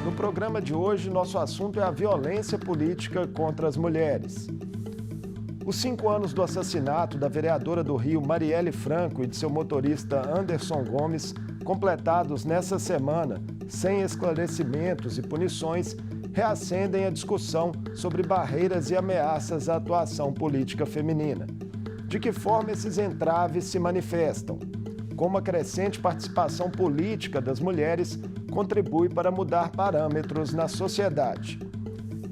No programa de hoje, nosso assunto é a violência política contra as mulheres. Os 5 anos do assassinato da vereadora do Rio, Marielle Franco, e de seu motorista Anderson Gomes, completados nessa semana, sem esclarecimentos e punições, reacendem a discussão sobre barreiras e ameaças à atuação política feminina. De que forma esses entraves se manifestam? Como a crescente participação política das mulheres contribui para mudar parâmetros na sociedade?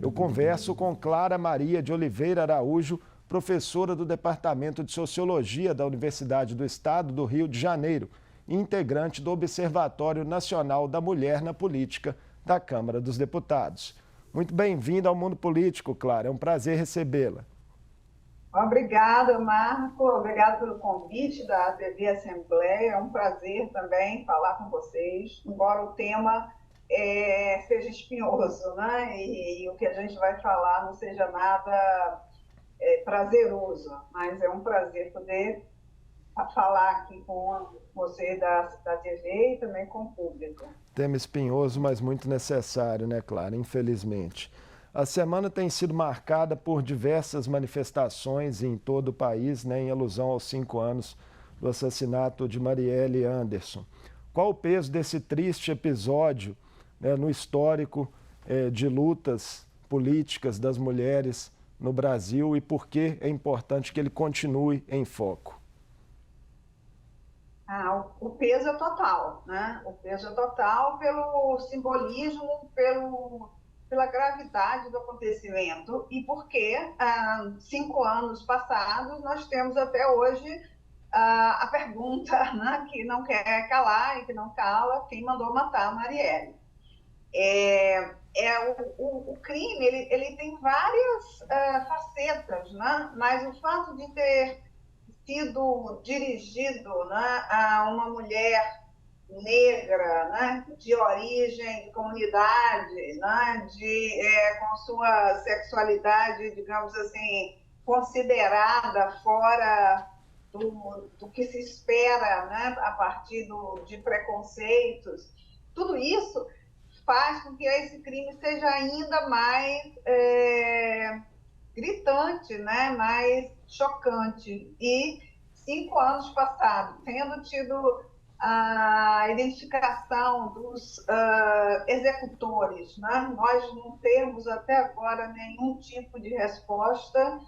Eu converso com Clara Maria de Oliveira Araújo, professora do Departamento de Sociologia da Universidade do Estado do Rio de Janeiro e integrante do Observatório Nacional da Mulher na Política da Câmara dos Deputados. Muito bem-vinda ao Mundo Político, Clara. É um prazer recebê-la. Obrigada, Marco. Obrigada pelo convite da TV Assembleia. É um prazer também falar com vocês, embora o tema seja espinhoso, né? E o que a gente vai falar não seja nada prazeroso, mas é um prazer poder falar aqui com você da TV e também com o público. Tema espinhoso, mas muito necessário, né, Clara? Infelizmente. A semana tem sido marcada por diversas manifestações em todo o país, né, em alusão aos 5 anos do assassinato de Marielle Anderson. Qual o peso desse triste episódio, né, no histórico de lutas políticas das mulheres no Brasil e por que é importante que ele continue em foco? O peso é total, né? O peso é total pelo simbolismo, pela gravidade do acontecimento e porque 5 anos passados nós temos até hoje a pergunta, né, que não quer calar e que não cala: quem mandou matar a Marielle? O crime ele tem várias facetas, né? Mas o fato de ter sido dirigido, né, a uma mulher negra, né, de origem, de comunidade, né, com sua sexualidade, digamos assim, considerada fora do que se espera, né, a partir de preconceitos, tudo isso faz com que esse crime seja ainda mais gritante, né, mais chocante. E 5 anos passados, tendo tido a identificação dos executores, né, nós não temos até agora nenhum tipo de resposta.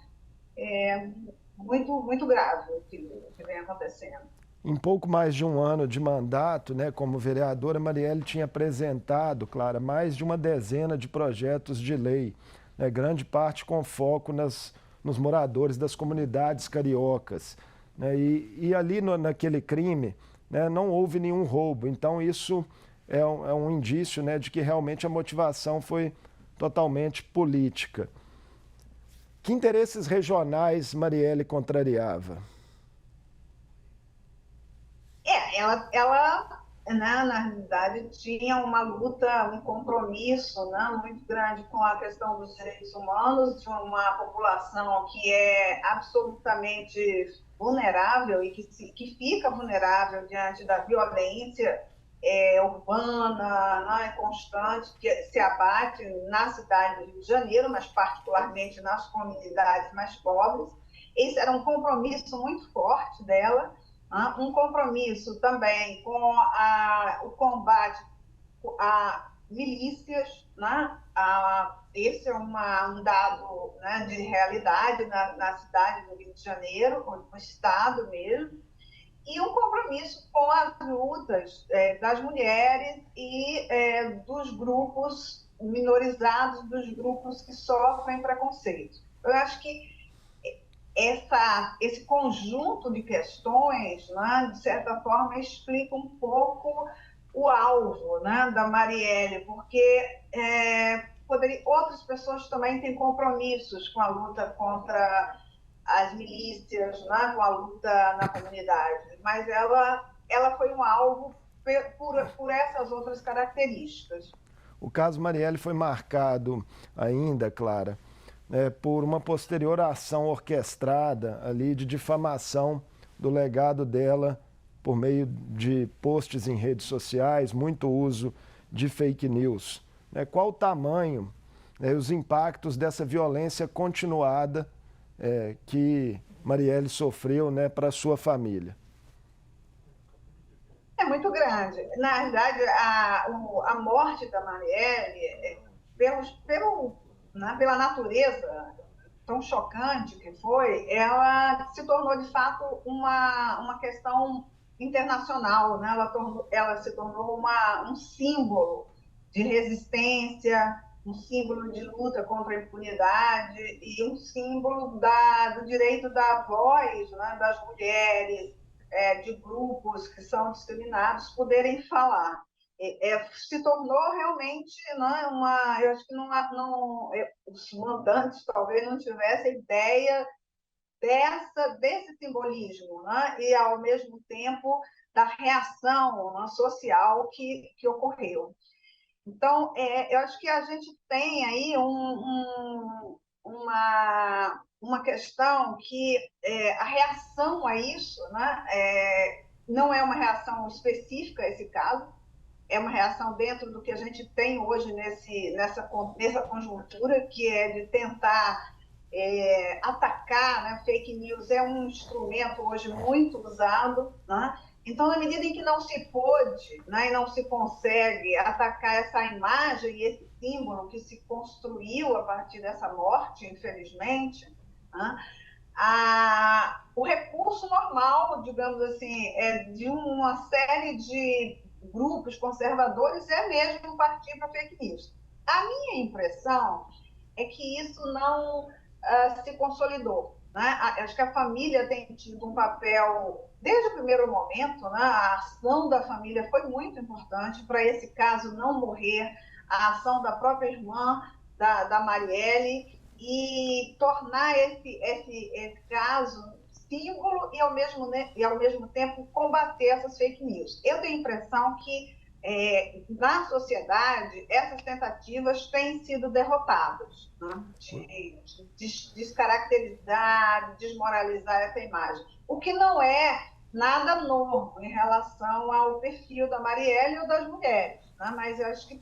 Muito grave o que vem acontecendo. Em pouco mais de 1 ano de mandato, né, como vereadora, Marielle tinha apresentado, Clara, mais de uma dezena de projetos de lei, né, grande parte com foco nos moradores das comunidades cariocas. Né, e ali naquele crime, né, não houve nenhum roubo. Então isso é um indício, né, de que realmente a motivação foi totalmente política. Que interesses regionais Marielle contrariava? Ela na realidade, tinha uma luta, um compromisso, né, muito grande com a questão dos direitos humanos, de uma população que é absolutamente vulnerável e que fica vulnerável diante da violência urbana, né, constante, que se abate na cidade do Rio de Janeiro, mas particularmente nas comunidades mais pobres. Esse era um compromisso muito forte dela, um compromisso também com o combate a milícias, né? Esse é um dado, né, de realidade na cidade do Rio de Janeiro, no estado mesmo, e um compromisso com as lutas das mulheres e dos grupos minorizados, dos grupos que sofrem preconceito. Eu acho que esse conjunto de questões, né, de certa forma, explica um pouco o alvo, né, da Marielle, porque outras pessoas também têm compromissos com a luta contra as milícias, né, com a luta na comunidade, mas ela foi um alvo por essas outras características. O caso Marielle foi marcado ainda, Clara, por uma posterior ação orquestrada ali de difamação do legado dela por meio de posts em redes sociais, muito uso de fake news. né, qual o tamanho, né, os impactos dessa violência continuada que Marielle sofreu, né, para a sua família? É muito grande. Na verdade, a morte da Marielle, pela natureza tão chocante que foi, ela se tornou, de fato, uma questão internacional, né? Ela se tornou um símbolo de resistência, um símbolo de luta contra a impunidade e um símbolo do direito da voz, né, das mulheres, de grupos que são discriminados poderem falar. Se tornou realmente, né, eu acho que os mandantes talvez não tivessem ideia desse simbolismo, né, e ao mesmo tempo da reação, né, social que ocorreu. Então, eu acho que a gente tem aí uma questão que a reação a isso, né, não é uma reação específica a esse caso, é uma reação dentro do que a gente tem hoje nessa conjuntura, que é de tentar atacar, né? Fake news é um instrumento hoje muito usado, né? Então, na medida em que não se pôde, né, e não se consegue atacar essa imagem e esse símbolo que se construiu a partir dessa morte, infelizmente, né, o recurso normal, digamos assim, de uma série de grupos conservadores é mesmo partir para fake news. A minha impressão é que isso não se consolidou. Né? Acho que a família tem tido um papel, desde o primeiro momento, né? A ação da família foi muito importante para esse caso não morrer, a ação da própria irmã, da Marielle, e tornar esse caso símbolo e ao mesmo tempo, combater essas fake news. Eu tenho a impressão que, na sociedade, essas tentativas têm sido derrotadas, né? De descaracterizar, de desmoralizar essa imagem. O que não é nada novo em relação ao perfil da Marielle ou das mulheres, né? Mas eu acho que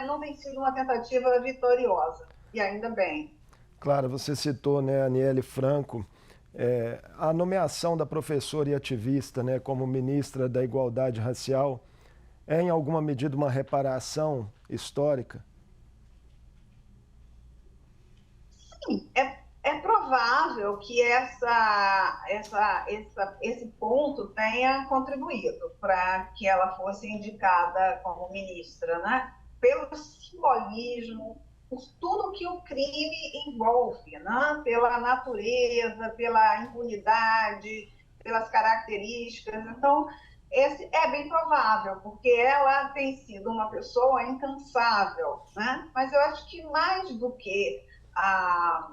não tem sido uma tentativa vitoriosa, e ainda bem. Claro, você citou, né, a Aniele Franco, a nomeação da professora e ativista, né, como ministra da Igualdade Racial é, em alguma medida, uma reparação histórica? Sim, é provável que esse ponto tenha contribuído para que ela fosse indicada como ministra, né? Pelo simbolismo, por tudo que o crime envolve, né? Pela natureza, pela impunidade, pelas características. Então, esse é bem provável, porque ela tem sido uma pessoa incansável, né? Mas eu acho que mais do que a,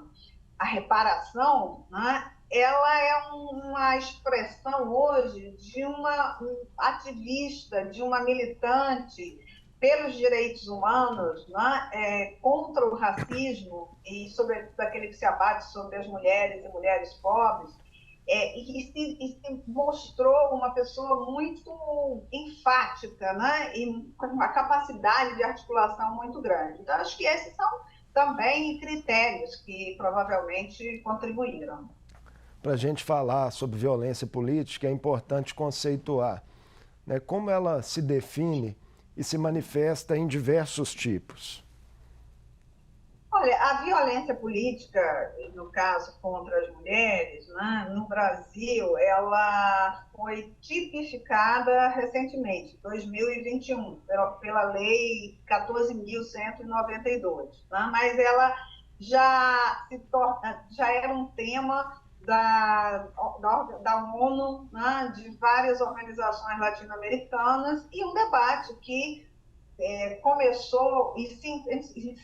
a reparação, né, ela é uma expressão hoje de uma ativista, de uma militante pelos direitos humanos, né, contra o racismo e sobretudo aquele que se abate sobre as mulheres e mulheres pobres, e se mostrou uma pessoa muito enfática, né, e com uma capacidade de articulação muito grande. Então, acho que esses são também critérios que provavelmente contribuíram. Para a gente falar sobre violência política, é importante conceituar, né, como ela se define e se manifesta em diversos tipos. Olha, a violência política, no caso contra as mulheres, né, no Brasil, ela foi tipificada recentemente, 2021, pela Lei 14.192, né, mas ela já era um tema da ONU, né, de várias organizações latino-americanas, e um debate que começou e se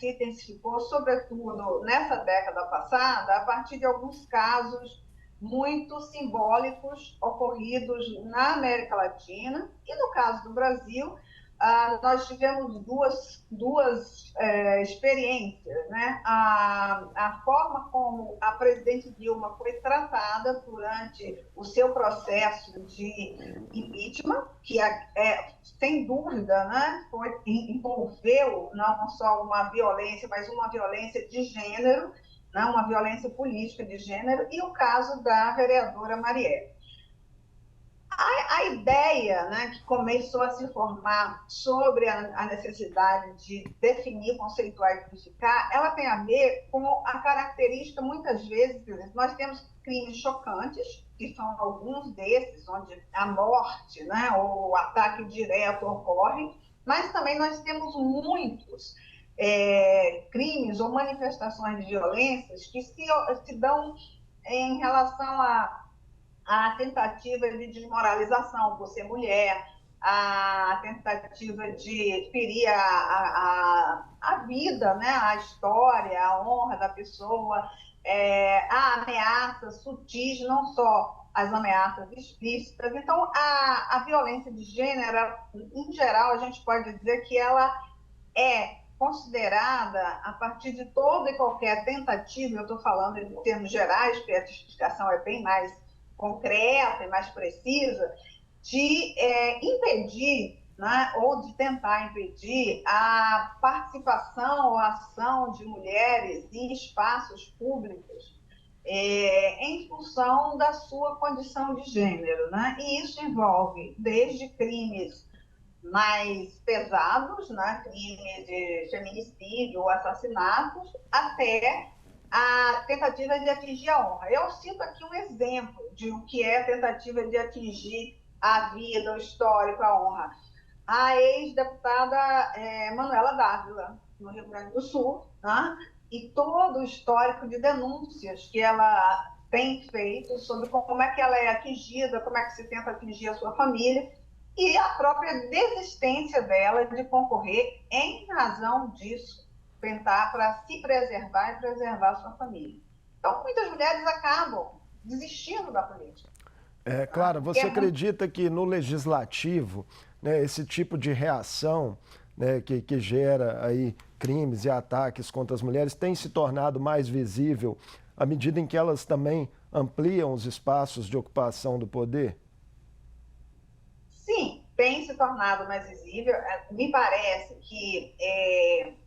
intensificou, sobretudo nessa década passada, a partir de alguns casos muito simbólicos ocorridos na América Latina e, no caso do Brasil, nós tivemos duas experiências, né? A forma como a presidente Dilma foi tratada durante o seu processo de impeachment, que sem dúvida, né, envolveu não só uma violência, mas uma violência de gênero, né, uma violência política de gênero, e o caso da vereadora Marielle. A ideia, né, que começou a se formar sobre a necessidade de definir, conceituar e tipificar, ela tem a ver com a característica, muitas vezes, nós temos crimes chocantes, que são alguns desses, onde a morte, né, ou o ataque direto ocorre, mas também nós temos muitos crimes ou manifestações de violências que se dão em relação a tentativa de desmoralização por ser mulher, a tentativa de ferir a vida, né? A história, a honra da pessoa, a ameaças sutis, não só as ameaças explícitas. Então, a violência de gênero, em geral, a gente pode dizer que ela é considerada, a partir de toda e qualquer tentativa, eu estou falando em termos gerais, porque a tipificação é bem mais concreta e mais precisa, de impedir, né, ou de tentar impedir a participação ou a ação de mulheres em espaços públicos em função da sua condição de gênero, né? E isso envolve desde crimes mais pesados, né, crimes de feminicídio ou assassinatos, até a tentativa de atingir a honra. Eu cito aqui um exemplo de o que é a tentativa de atingir a vida, o histórico, a honra. A ex-deputada Manuela Dávila, no Rio Grande do Sul, né, e todo o histórico de denúncias que ela tem feito sobre como é que ela é atingida, como é que se tenta atingir a sua família, e a própria desistência dela de concorrer em razão disso, tentar para se preservar e preservar a sua família. Então, muitas mulheres acabam desistindo da política. Clara, você acredita que no legislativo, né, esse tipo de reação, né, que gera aí crimes e ataques contra as mulheres tem se tornado mais visível à medida em que elas também ampliam os espaços de ocupação do poder? Sim, tem se tornado mais visível. Me parece que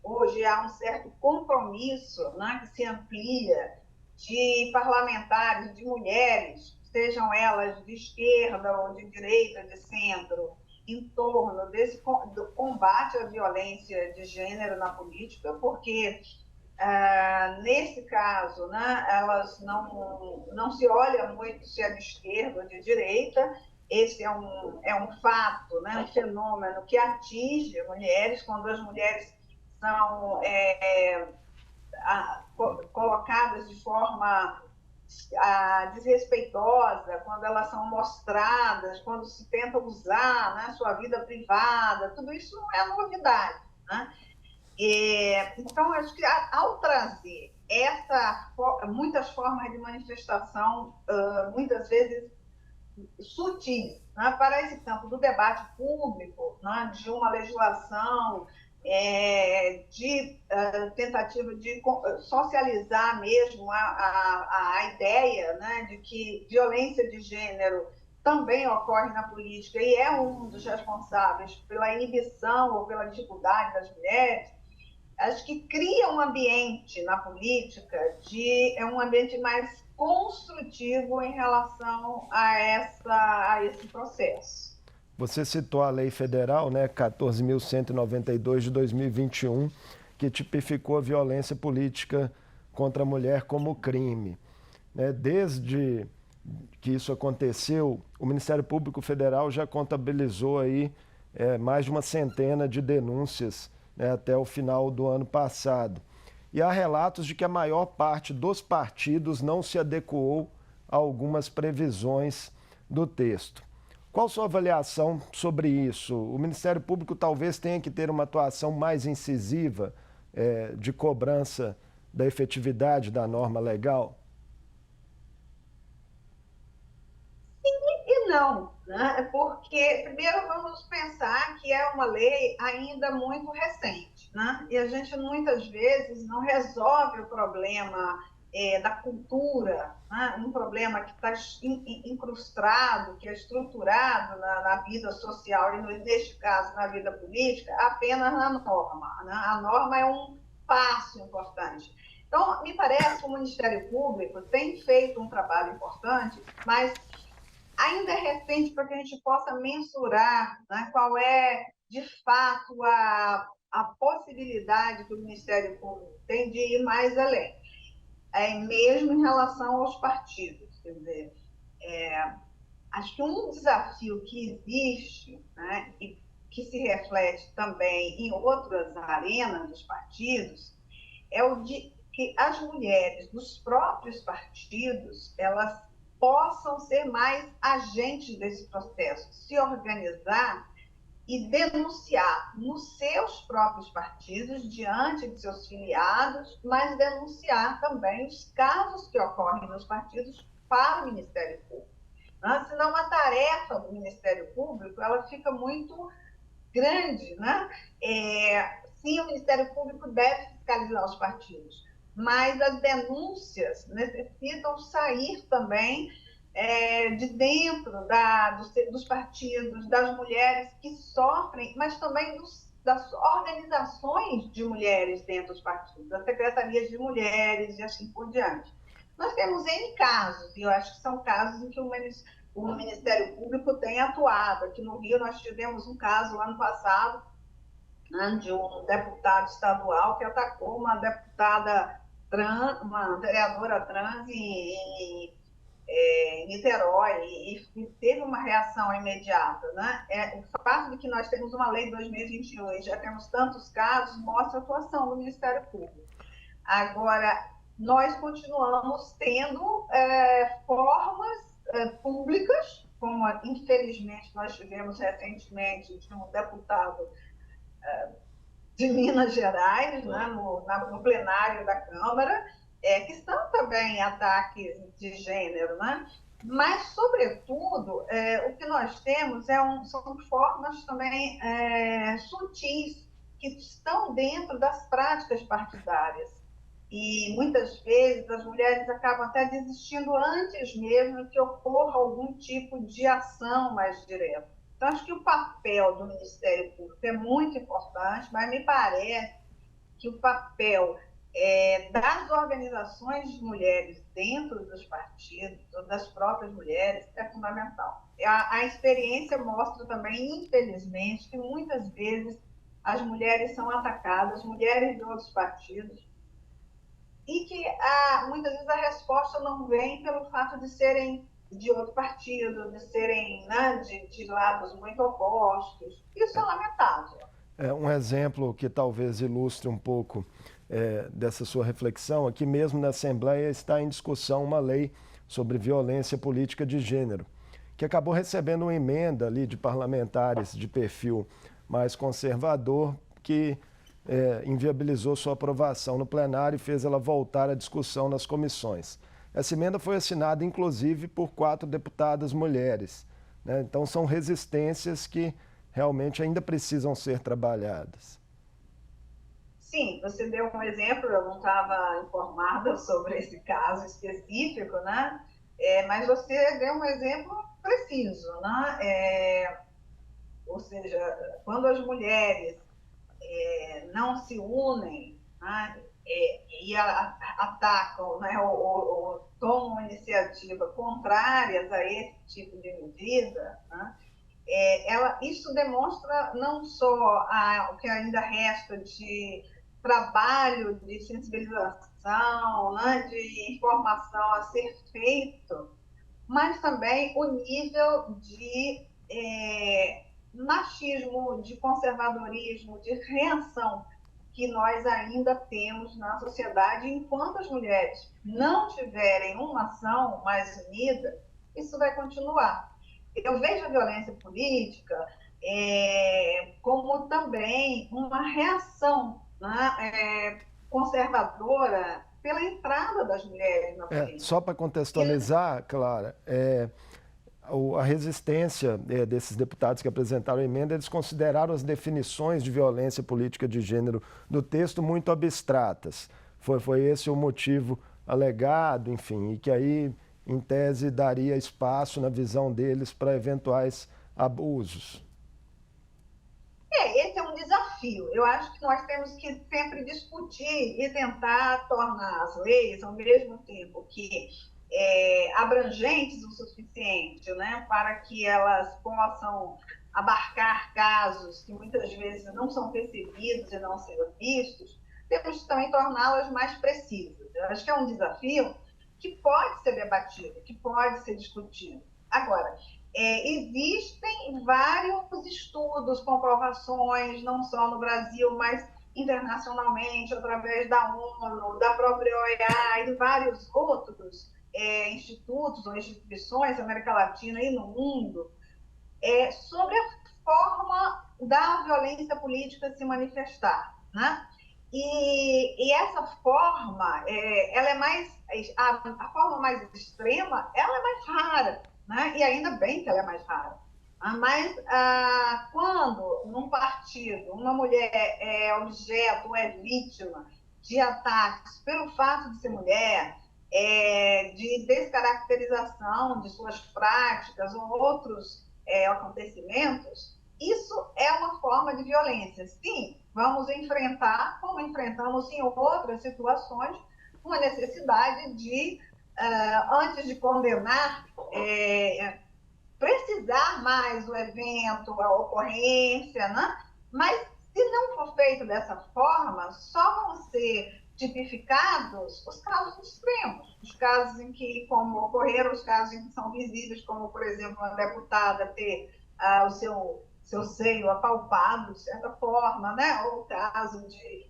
hoje há um certo compromisso, né, que se amplia de parlamentares, de mulheres, sejam elas de esquerda ou de direita, de centro, em torno do combate à violência de gênero na política, porque nesse caso, né, elas não se olha muito se é de esquerda ou de direita. Esse é um fato, né, um fenômeno que atinge mulheres, quando as mulheres são colocadas de forma desrespeitosa, quando elas são mostradas, quando se tenta usar, né, sua vida privada, tudo isso não é novidade, né? Então, acho que ao trazer muitas formas de manifestação, muitas vezes sutis, né, para esse campo do debate público, né, de uma legislação, de tentativa de socializar mesmo a ideia, né, de que violência de gênero também ocorre na política e é um dos responsáveis pela inibição ou pela dificuldade das mulheres. Acho que cria um ambiente na política um ambiente mais construtivo em relação a esse processo. Você citou a lei federal, né, 14.192 de 2021, que tipificou a violência política contra a mulher como crime. Desde que isso aconteceu, o Ministério Público Federal já contabilizou aí mais de uma centena de denúncias, né, até o final do ano passado. E há relatos de que a maior parte dos partidos não se adequou a algumas previsões do texto. Qual sua avaliação sobre isso? O Ministério Público talvez tenha que ter uma atuação mais incisiva de cobrança da efetividade da norma legal? Sim e não, né? Porque, primeiro, vamos pensar que é uma lei ainda muito recente, né? E a gente muitas vezes não resolve o problema da cultura, né? Um problema que está incrustado, que é estruturado na vida social e, neste caso, na vida política, apenas na norma, né? A norma é um passo importante. Então, me parece que o Ministério Público tem feito um trabalho importante, mas ainda é recente para que a gente possa mensurar, né, qual é, de fato, a possibilidade que o Ministério Público tem de ir mais além, mesmo em relação aos partidos. Quer dizer, acho que um desafio que existe, né, e que se reflete também em outras arenas dos partidos, é o de que as mulheres dos próprios partidos, elas possam ser mais agentes desse processo, se organizar e denunciar nos seus próprios partidos, diante de seus filiados, mas denunciar também os casos que ocorrem nos partidos para o Ministério Público. Senão a tarefa do Ministério Público ela fica muito grande, né? Sim, o Ministério Público deve fiscalizar os partidos, mas as denúncias necessitam sair também de dentro dos partidos, das mulheres que sofrem, mas também das organizações de mulheres dentro dos partidos, das secretarias de mulheres e assim por diante. Nós temos N casos, e eu acho que são casos em que o Ministério Público tem atuado. Aqui no Rio, nós tivemos um caso ano passado, né, de um deputado estadual que atacou uma deputada trans, uma vereadora trans em Niterói, e teve uma reação imediata. Né? O fato de que nós temos uma lei de 2021 e já temos tantos casos mostra a atuação do Ministério Público. Agora, nós continuamos tendo formas públicas, como infelizmente nós tivemos recentemente de um deputado de Minas Gerais, né, no plenário da Câmara, que são também ataques de gênero, né? Mas, sobretudo, o que nós temos são formas também sutis que estão dentro das práticas partidárias. E muitas vezes as mulheres acabam até desistindo antes mesmo que ocorra algum tipo de ação mais direta. Então, acho que o papel do Ministério Público é muito importante, mas me parece que o papel das organizações de mulheres dentro dos partidos, ou das próprias mulheres, é fundamental. A experiência mostra também, infelizmente, que muitas vezes as mulheres são atacadas, mulheres de outros partidos, e que muitas vezes a resposta não vem pelo fato de serem de outro partido, de serem, né, de lados muito opostos. Isso é lamentável. Um exemplo que talvez ilustre um pouco dessa sua reflexão, aqui mesmo na Assembleia está em discussão uma lei sobre violência política de gênero, que acabou recebendo uma emenda ali de parlamentares de perfil mais conservador, que inviabilizou sua aprovação no plenário e fez ela voltar à discussão nas comissões. Essa emenda foi assinada, inclusive, por 4 deputadas mulheres, né? Então, são resistências que realmente ainda precisam ser trabalhadas. Sim, você deu um exemplo, eu não estava informada sobre esse caso específico, né? Mas você deu um exemplo preciso, né? Ou seja, quando as mulheres não se unem, né, e atacam, né, ou tomam iniciativa contrárias a esse tipo de medida, né, isso demonstra não só o que ainda resta de trabalho de sensibilização, né, de informação a ser feito, mas também o nível de machismo, de conservadorismo, de reação que nós ainda temos na sociedade. Enquanto as mulheres não tiverem uma ação mais unida, isso vai continuar. Eu vejo a violência política como também uma reação, né, conservadora pela entrada das mulheres na política. Só para contextualizar, Clara, a resistência desses deputados que apresentaram a emenda, eles consideraram as definições de violência política de gênero do texto muito abstratas. Foi esse o motivo alegado, enfim, e que aí, em tese, daria espaço, na visão deles, para eventuais abusos. Esse é um desafio. Eu acho que nós temos que sempre discutir e tentar tornar as leis, ao mesmo tempo que abrangentes o suficiente, né, para que elas possam abarcar casos que muitas vezes não são percebidos e não são vistos, temos que também torná-las mais precisas. Eu acho que é um desafio que pode ser debatido, que pode ser discutido. Agora, existem vários estudos, comprovações, não só no Brasil, mas internacionalmente, através da ONU, da própria OEA e de vários outros institutos ou instituições da América Latina e no mundo, sobre a forma da violência política se manifestar, né? E essa forma, ela é mais, a forma mais extrema, ela é mais rara, né? E ainda bem que ela é mais rara. Mas quando, num partido, uma mulher é objeto ou é vítima de ataques pelo fato de ser mulher, de descaracterização de suas práticas ou outros acontecimentos, isso é uma forma de violência. Sim, vamos enfrentar, como enfrentamos em outras situações, uma necessidade de, antes de condenar, precisar mais do evento, a ocorrência, né? Mas se não for feito dessa forma, só vão ser tipificados os casos extremos, os casos em que, como ocorreram, os casos em que são visíveis, como, por exemplo, uma deputada ter o seu seio apalpado, de certa forma, né? Ou o caso de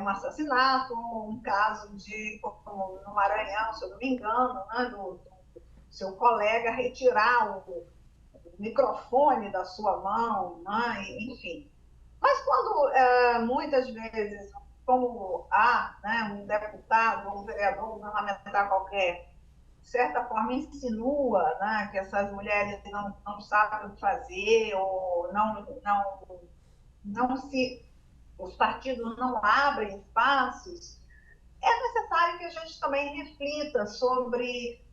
um assassinato, ou um caso de, como no Maranhão, se eu não me engano, né? do seu colega retirar o microfone da sua mão, né? Enfim. Mas quando muitas vezes, como há, né, um deputado ou um vereador, um parlamentar qualquer, de certa forma insinua, né, que essas mulheres não sabem o que fazer, ou não se, os partidos não abrem espaços, é necessário que a gente também reflita sobre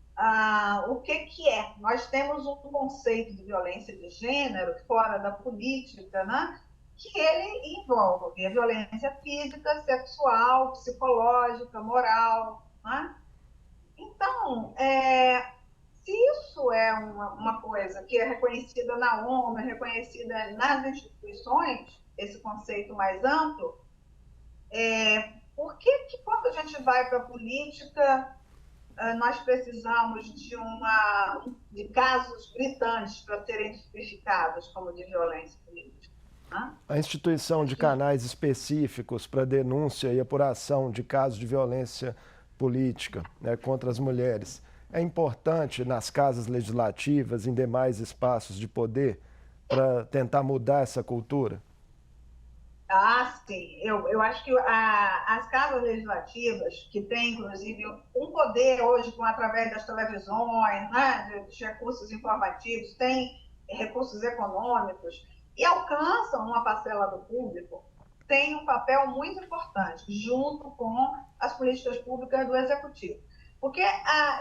o que é. Nós temos um conceito de violência de gênero fora da política, né? Que ele envolve a violência física, sexual, psicológica, moral. Né? Então, se isso é uma coisa que é reconhecida na ONU, é reconhecida nas instituições, esse conceito mais amplo, por que quando a gente vai para a política, nós precisamos de casos gritantes para serem tipificados como de violência política? Né? A instituição de canais específicos para denúncia e apuração de casos de violência política, né, contra as mulheres é importante nas casas legislativas, em demais espaços de poder, para tentar mudar essa cultura? Sim. Eu acho que as casas legislativas, que têm, inclusive, um poder hoje através das televisões, né, de recursos informativos, têm recursos econômicos e alcançam uma parcela do público, têm um papel muito importante, junto com as políticas públicas do Executivo. Porque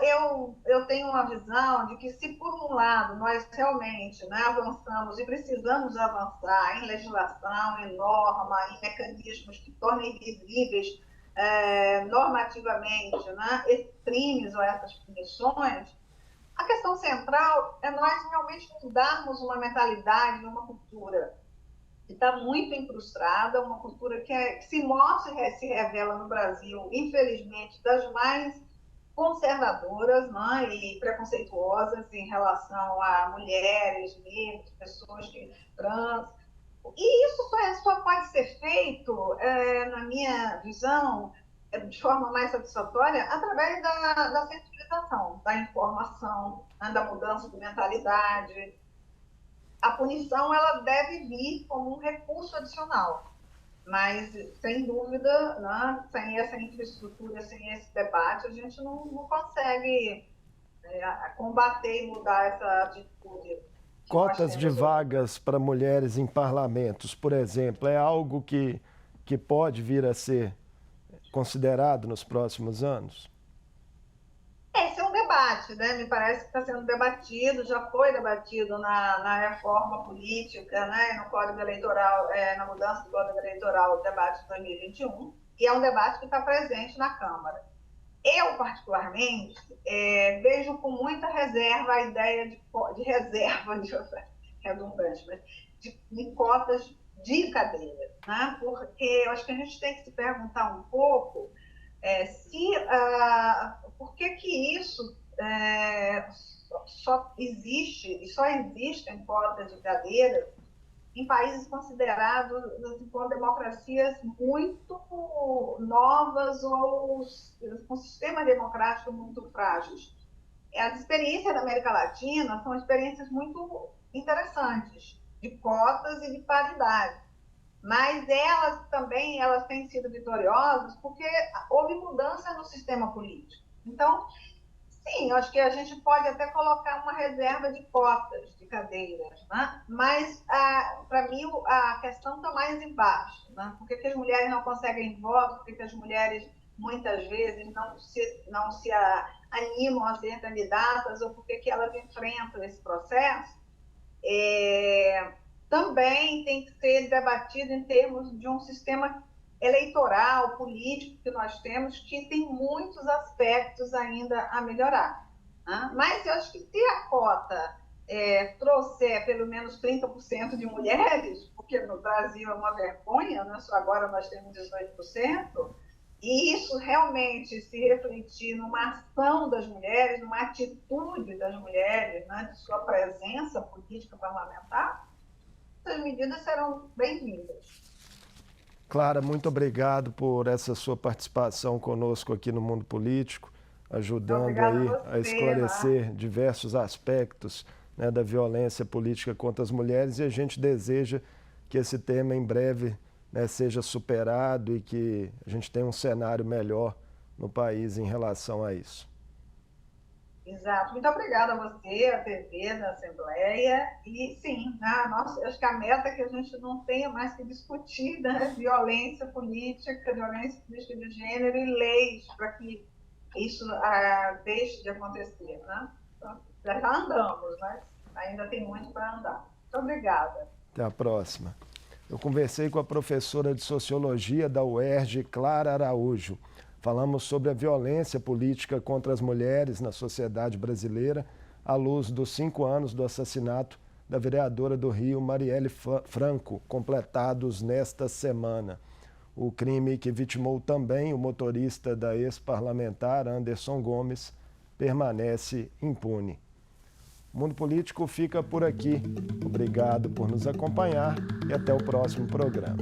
eu tenho uma visão de que, se por um lado nós realmente, né, avançamos e precisamos avançar em legislação, em norma, em mecanismos que tornem visíveis normativamente, né, esses crimes ou essas punições, a questão central é nós realmente mudarmos uma mentalidade, uma cultura que está muito incrustada, uma cultura que se mostra e se revela no Brasil, infelizmente, das mais conservadoras, né, e preconceituosas em relação a mulheres, negros, pessoas trans. E isso só pode ser feito, na minha visão, de forma mais satisfatória, através da sensibilização, da informação, né, da mudança de mentalidade. A punição ela deve vir como um recurso adicional, mas, sem dúvida, né, sem essa infraestrutura, sem esse debate, a gente não consegue a combater e mudar essa atitude que nós Cotas de temos hoje. vagas para mulheres em parlamentos, por exemplo, é algo que pode vir a ser considerado nos próximos anos? Esse é um debate, né? Me parece que está sendo debatido, já foi debatido na reforma política, né? No Código Eleitoral, na mudança do Código Eleitoral, o debate de 2021, e é um debate que está presente na Câmara. Eu, particularmente, vejo com muita reserva a ideia de reserva, de redundante, mas de cotas de cadeiras, né? Porque eu acho que a gente tem que se perguntar um pouco por que isso só existe, e só existem cotas de cadeiras em países considerados assim, com democracias muito novas ou com sistema democrático muito frágeis. As experiências da América Latina são experiências muito interessantes, de cotas e de paridade. Mas elas têm sido vitoriosas porque houve mudança no sistema político. Então, sim, eu acho que a gente pode até colocar uma reserva de cotas de cadeiras, né? Mas, para mim, a questão está mais embaixo. Né? Por que as mulheres não conseguem voto? Por que as mulheres, muitas vezes, não se animam a ser candidatas? Ou por que elas enfrentam esse processo? Também tem que ser debatido em termos de um sistema eleitoral, político que nós temos, que tem muitos aspectos ainda a melhorar. Né? Mas eu acho que se a cota trouxer pelo menos 30% de mulheres, porque no Brasil é uma vergonha, né? Só agora nós temos 18%, e isso realmente se refletir numa ação das mulheres, numa atitude das mulheres, né? De sua presença política parlamentar, essas medidas serão bem-vindas. Clara, muito obrigado por essa sua participação conosco aqui no Mundo Político, ajudando Obrigada aí a você, a esclarecer né? diversos aspectos, né, da violência política contra as mulheres, e a gente deseja que esse tema em breve, né, seja superado e que a gente tenha um cenário melhor no país em relação a isso. Exato. Muito obrigada a você, a TV da Assembleia. E sim, né, acho que a meta é que a gente não tenha mais que discutir, né, violência política de gênero e leis para que isso deixe de acontecer. Né? Então, já andamos, mas ainda tem muito para andar. Muito obrigada. Até a próxima. Eu conversei com a professora de Sociologia da UERJ, Clara Araújo. Falamos sobre a violência política contra as mulheres na sociedade brasileira, à luz dos 5 anos do assassinato da vereadora do Rio, Marielle Franco, completados nesta semana. O crime que vitimou também o motorista da ex-parlamentar Anderson Gomes permanece impune. O Mundo Político fica por aqui. Obrigado por nos acompanhar e até o próximo programa.